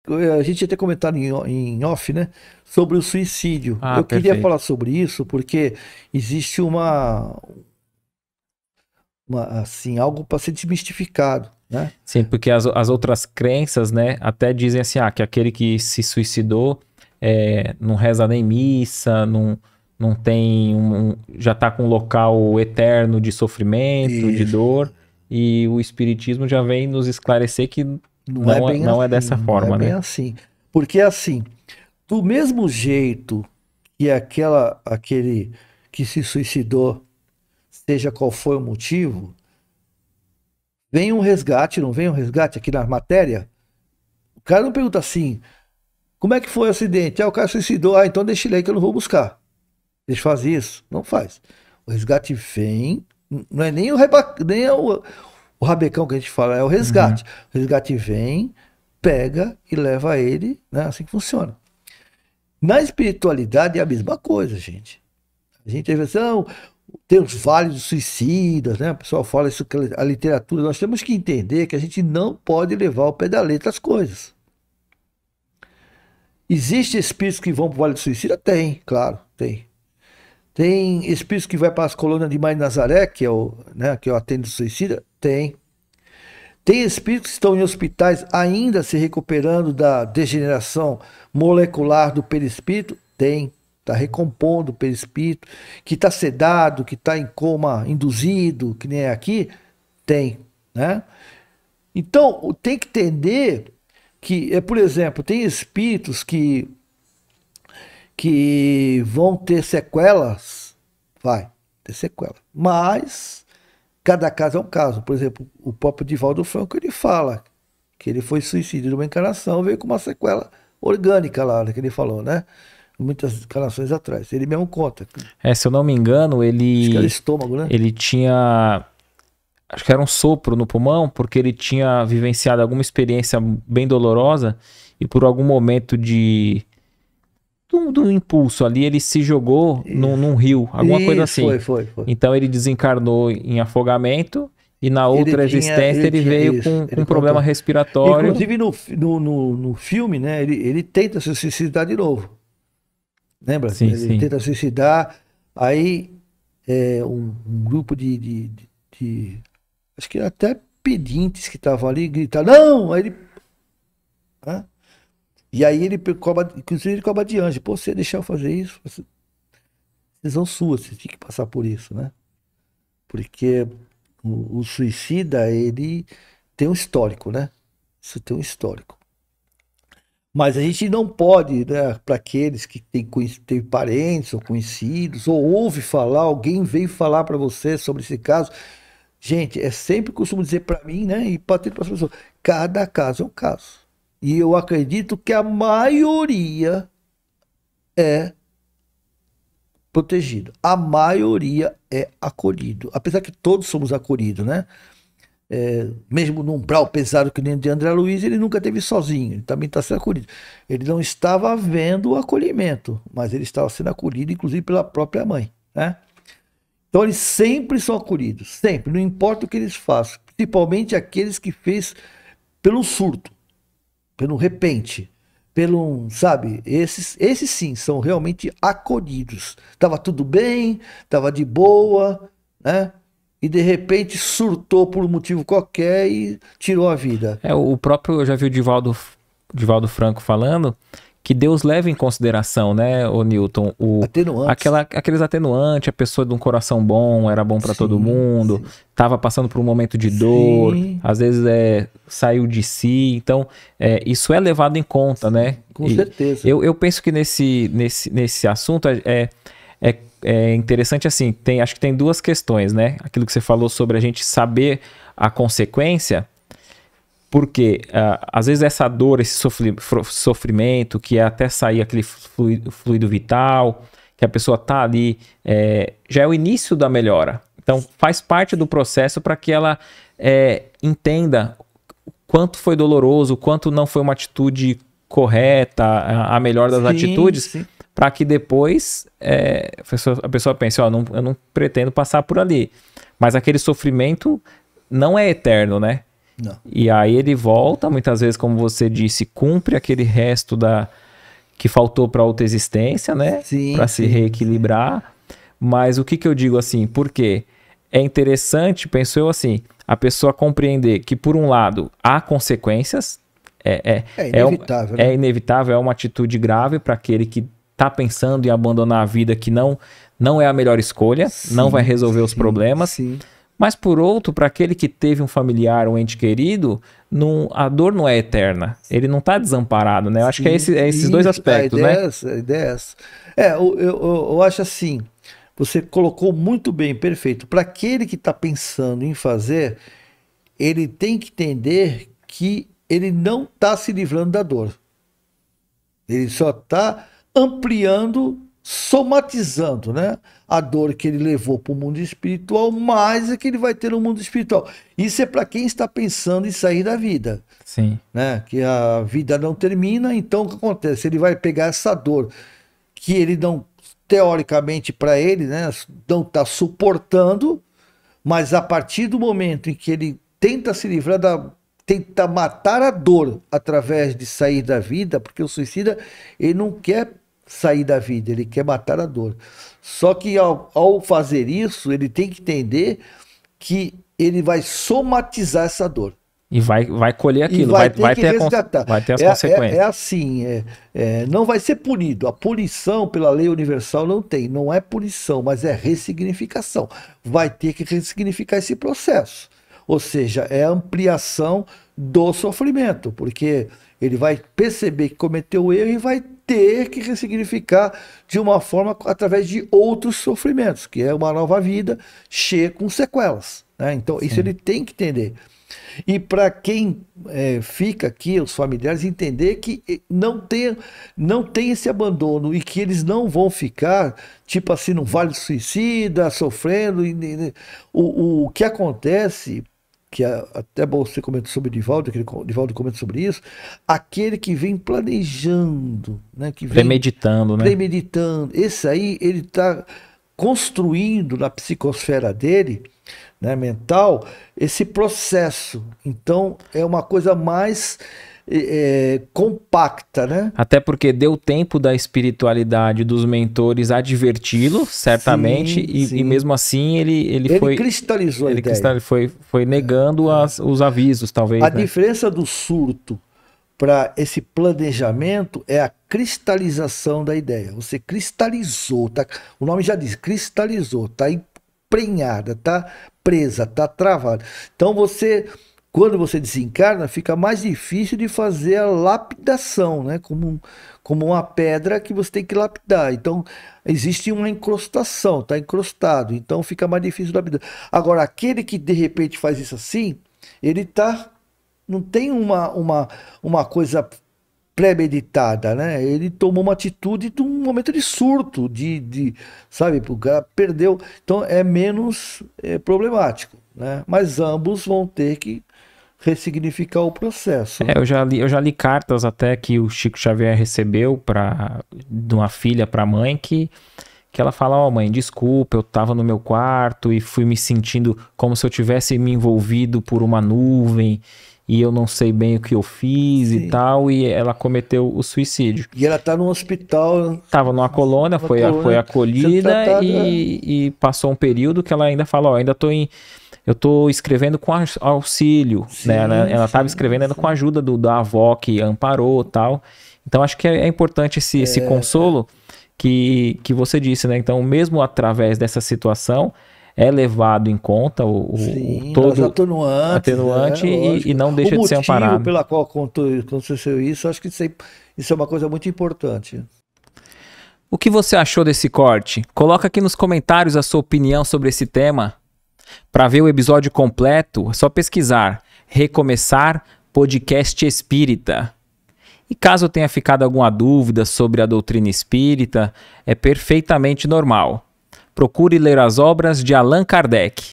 A gente ia ter comentado em off, né? Sobre o suicídio. Ah, Eu queria perfeito. falar sobre isso porque existe assim, algo para ser desmistificado, né? Sim, porque as outras crenças, né, até dizem assim, que aquele que se suicidou não reza nem missa, não tem já está com um local eterno de sofrimento, de Isso. dor, e o espiritismo já vem nos esclarecer que Não é bem não é dessa assim, não é forma, bem né? assim. Porque assim, do mesmo jeito que aquele que se suicidou, seja qual for o motivo, vem um resgate, não vem um resgate aqui na matéria? O cara não pergunta assim, como é que foi o acidente? Ah, o cara suicidou, então deixa ele aí que eu não vou buscar. Eles fazem isso? Não faz. O resgate vem, não é nem nem é o rabecão que a gente fala, é o Uhum. resgate. O resgate vem, pega e leva ele, né? Assim que funciona. Na espiritualidade é a mesma coisa, gente. A gente às vezes, não, tem os vales dos suicidas, né? O pessoal fala isso, a literatura. Nós temos que entender que a gente não pode levar ao pé da letra as coisas. Existem espíritos que vão para o Vale do Suicida? Tem, claro, tem. Tem espíritos que vai para as colônias de Mãe Nazaré, que é o atende suicida? Tem. Tem espíritos que estão em hospitais ainda se recuperando da degeneração molecular do perispírito? Tem. Está recompondo o perispírito. Que está sedado, que está em coma induzido, que nem é aqui? Tem. Né? Então, tem que entender que, por exemplo, tem espíritos que vão ter sequelas, vai ter sequela. Mas cada caso é um caso. Por exemplo, o próprio Divaldo Franco ele fala que ele foi suicídio de uma encarnação, veio com uma sequela orgânica lá, que ele falou, né? Muitas encarnações atrás. Ele mesmo conta. Se eu não me engano, Acho que era estômago, né? ele tinha, acho que era um sopro no pulmão, porque ele tinha vivenciado alguma experiência bem dolorosa e por algum momento do impulso ali, ele se jogou num rio, alguma coisa Isso, assim. foi. Então ele desencarnou em afogamento e na outra existência ele veio isso, com ele um problema contou. respiratório. Inclusive no filme, né? Ele tenta se suicidar de novo. Lembra? Sim, Ele sim. tenta suicidar, aí um grupo acho que até pedintes que estavam ali gritaram, não! Aí ele, né? E aí ele cobra, inclusive ele cobra de anjo, pô, você deixar eu fazer isso, decisão sua, você tinha que passar por isso, né? Porque o suicida, ele tem um histórico, né? Isso tem um histórico. Mas a gente não pode, né, para aqueles que têm parentes ou conhecidos, ou ouve falar, alguém veio falar para você sobre esse caso. Gente, é sempre costumo dizer para mim, né, e para as pessoas, cada caso é um caso. E eu acredito que a maioria é protegido. A maioria é acolhido. Apesar que todos somos acolhidos, né? Mesmo num umbral pesado que nem o de André Luiz, ele nunca teve sozinho, ele também está sendo acolhido. Ele não estava vendo o acolhimento, mas ele estava sendo acolhido, inclusive pela própria mãe, né? Então eles sempre são acolhidos, sempre, não importa o que eles façam, principalmente aqueles que fez pelo surto, pelo repente, sabe, esses sim são realmente acolhidos. Tava tudo bem, tava de boa, né? E de repente surtou por um motivo qualquer e tirou a vida. O próprio, eu já vi o Divaldo Franco falando que Deus leva em consideração, né, o Newton, Atenuantes. aqueles atenuantes, a pessoa de um coração bom, era bom para todo Sim, mundo, sim. estava passando por um momento de dor, Sim, às vezes saiu de si, então isso é levado em conta, né? com E certeza. eu penso que nesse assunto é interessante assim, acho que tem duas questões, né? Aquilo que você falou sobre a gente saber a consequência, porque às vezes essa dor, esse sofrimento, que é até sair aquele fluido vital, que a pessoa tá ali, já é o início da melhora. Então faz parte do processo para que ela entenda quanto foi doloroso, quanto não foi uma atitude correta, a melhor das Sim, atitudes, sim. para que depois a pessoa pense, ó, eu não pretendo passar por ali. Mas aquele sofrimento não é eterno, né? Não. E aí ele volta, muitas vezes, como você disse, cumpre aquele resto que faltou para outra existência, né? Sim, Para se sim. reequilibrar. Mas o que eu digo assim? Porque é interessante, penso eu assim, a pessoa compreender que, por um lado, há consequências. É inevitável, né? É inevitável, é uma atitude grave para aquele que está pensando em abandonar a vida, que não é a melhor escolha, não vai resolver os problemas. Sim. Mas, por outro, para aquele que teve um familiar, um ente querido, a dor não é eterna. Ele não está desamparado, né? Eu acho que é esses dois aspectos, a né? ideia é essa. Eu acho assim, você colocou muito bem, perfeito. Para aquele que está pensando em fazer, ele tem que entender que ele não está se livrando da dor. Ele só está ampliando, somatizando, né? A dor que ele levou para o mundo espiritual, mais a que ele vai ter no mundo espiritual. Isso é para quem está pensando em sair da vida. Sim. Né? Que a vida não termina, então o que acontece? Ele vai pegar essa dor que ele não, teoricamente para ele, né, não está suportando, mas a partir do momento em que ele tenta se livrar tenta matar a dor através de sair da vida, porque o suicida, ele não quer sair da vida, ele quer matar a dor. Só que ao fazer isso, ele tem que entender que ele vai somatizar essa dor. E vai colher aquilo, vai ter as consequências. É assim, não vai ser punido. A punição pela lei universal não é punição, mas é ressignificação. Vai ter que ressignificar esse processo. Ou seja, é a ampliação do sofrimento, porque ele vai perceber que cometeu o erro e vai ter que ressignificar de uma forma através de outros sofrimentos, que é uma nova vida cheia com sequelas. Né? Então, isso ele tem que entender. E para quem fica aqui, os familiares, entender que não tem esse abandono e que eles não vão ficar, tipo assim, num vale suicida, sofrendo. O que acontece, que é até bom você comentar sobre o Divaldo, que o Divaldo comenta sobre isso, aquele que vem planejando, né, que vem premeditando, esse aí ele está construindo na psicosfera dele, né, mental, esse processo. Então é uma coisa mais compacta, né? Até porque deu tempo da espiritualidade dos mentores adverti-lo, certamente, e mesmo assim ele cristalizou a ideia. Foi negando os avisos, talvez. A diferença do surto para esse planejamento é a cristalização da ideia. Você cristalizou, o nome já diz, cristalizou, está emprenhada, está presa, está travada. Então quando você desencarna, fica mais difícil de fazer a lapidação, né? Como uma pedra que você tem que lapidar. Então, existe uma encrostação, está encrostado, então fica mais difícil de lapidar. Agora, aquele que de repente faz isso assim, ele não tem uma coisa premeditada, né? Ele tomou uma atitude de um momento de surto, sabe, o cara perdeu. Então é menos problemático, né? Mas ambos vão ter que ressignificar o processo. Eu já li cartas até que o Chico Xavier recebeu de uma filha para a mãe que ela fala, mãe, desculpa, eu estava no meu quarto e fui me sentindo como se eu tivesse me envolvido por uma nuvem e eu não sei bem o que eu fiz. Sim. E tal, e ela cometeu o suicídio. E ela está no hospital. Estava numa colônia, foi acolhida e passou um período que ela ainda fala, eu tô escrevendo com auxílio, sim, né? Ela estava escrevendo ainda com a ajuda da avó que amparou e tal. Então acho que é importante esse consolo que você disse, né? Então mesmo através dessa situação é levado em conta todo atenuante e não deixa de ser amparado. O motivo pela qual aconteceu isso, acho que isso é uma coisa muito importante. O que você achou desse corte? Coloca aqui nos comentários a sua opinião sobre esse tema. Para ver o episódio completo, é só pesquisar Recomeçar Podcast Espírita. E caso tenha ficado alguma dúvida sobre a doutrina espírita, é perfeitamente normal. Procure ler as obras de Allan Kardec.